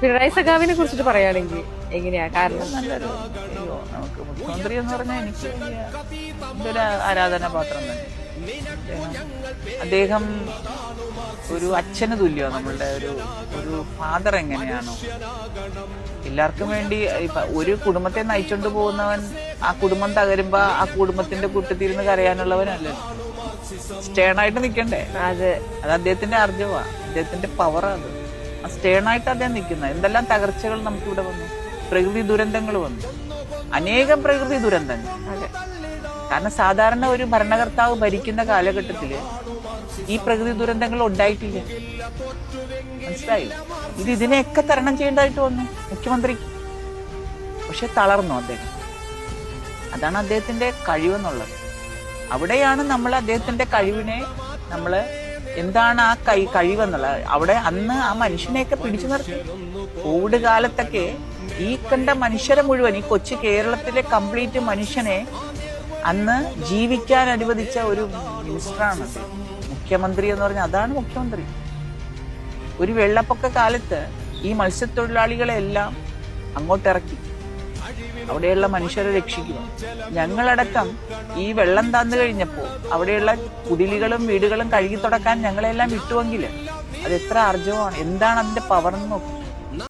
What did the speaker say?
പിണറായി സഖാവിനെ കുറിച്ചിട്ട് പറയുകയാണെങ്കിൽ എങ്ങനെയാ? കാരണം നല്ലൊരു നമുക്ക് മുഖ്യമന്ത്രി എന്ന് പറഞ്ഞാൽ എനിക്ക് എൻ്റെ ഒരു ആരാധനാപാത്രം തന്നെ. അദ്ദേഹം ഒരു അച്ഛന് തുല്യമാണ്. നമ്മളുടെ ഒരു ഫാദർ എങ്ങനെയാണോ എല്ലാവർക്കും വേണ്ടി ഒരു കുടുംബത്തെ നയിച്ചോണ്ട് പോകുന്നവൻ ആ കുടുംബം തകരുമ്പോ ആ കുടുംബത്തിന്റെ കൂട്ടത്തിരുന്ന് കരയാനുള്ളവനല്ലേ, സ്റ്റേണായിട്ട് നിൽക്കണ്ടേ. അത് അദ്ദേഹത്തിന്റെ ആർജവാ, അദ്ദേഹത്തിന്റെ പവറാ. അത് ആ സ്റ്റേണായിട്ട് അദ്ദേഹം നിൽക്കുന്ന എന്തെല്ലാം തകർച്ചകൾ നമുക്കിവിടെ വന്നു, പ്രകൃതി ദുരന്തങ്ങൾ വന്നു, അനേകം പ്രകൃതി ദുരന്തങ്ങൾ. കാരണം സാധാരണ ഒരു ഭരണകർത്താവ് ഭരിക്കുന്ന കാലഘട്ടത്തില് ഈ പ്രകൃതി ദുരന്തങ്ങൾ ഉണ്ടായിട്ടില്ല. മനസ്സിലായില്ല? ഇതിനെയൊക്കെ തരണം ചെയ്യേണ്ടതായിട്ട് വന്നു മുഖ്യമന്ത്രിക്ക്. പക്ഷെ തളർന്നു അദ്ദേഹം. അതാണ് അദ്ദേഹത്തിന്റെ കഴിവെന്നുള്ളത്. അവിടെയാണ് നമ്മൾ അദ്ദേഹത്തിന്റെ കഴിവിനെ നമ്മള് എന്താണ് ആ കഴിവെന്നുള്ളത്. അവിടെ അന്ന് ആ മനുഷ്യനെയൊക്കെ പിടിച്ചു നിർത്തി. കോവിഡ് കാലത്തൊക്കെ ഈ കണ്ട മനുഷ്യരെ മുഴുവൻ, ഈ കൊച്ചു കേരളത്തിലെ കംപ്ലീറ്റ് മനുഷ്യനെ അന്ന് ജീവിക്കാൻ അനുവദിച്ച ഒരു മിനിസ്റ്ററാണ് മുഖ്യമന്ത്രി എന്ന് പറഞ്ഞാൽ. അതാണ് മുഖ്യമന്ത്രി. ഒരു വെള്ളപ്പൊക്ക കാലത്ത് ഈ മത്സ്യത്തൊഴിലാളികളെല്ലാം അങ്ങോട്ടിറക്കി അവിടെയുള്ള മനുഷ്യരെ രക്ഷിക്കുക. ഞങ്ങളടക്കം ഈ വെള്ളം താന്നു കഴിഞ്ഞപ്പോൾ അവിടെയുള്ള കുടിലുകളും വീടുകളും കഴുകി തുടക്കാൻ ഞങ്ങളെല്ലാം വിട്ടുവെങ്കിൽ അത് എത്ര ആർജവമാണ്, എന്താണ് അതിന്റെ പവർ എന്ന് നോക്കി.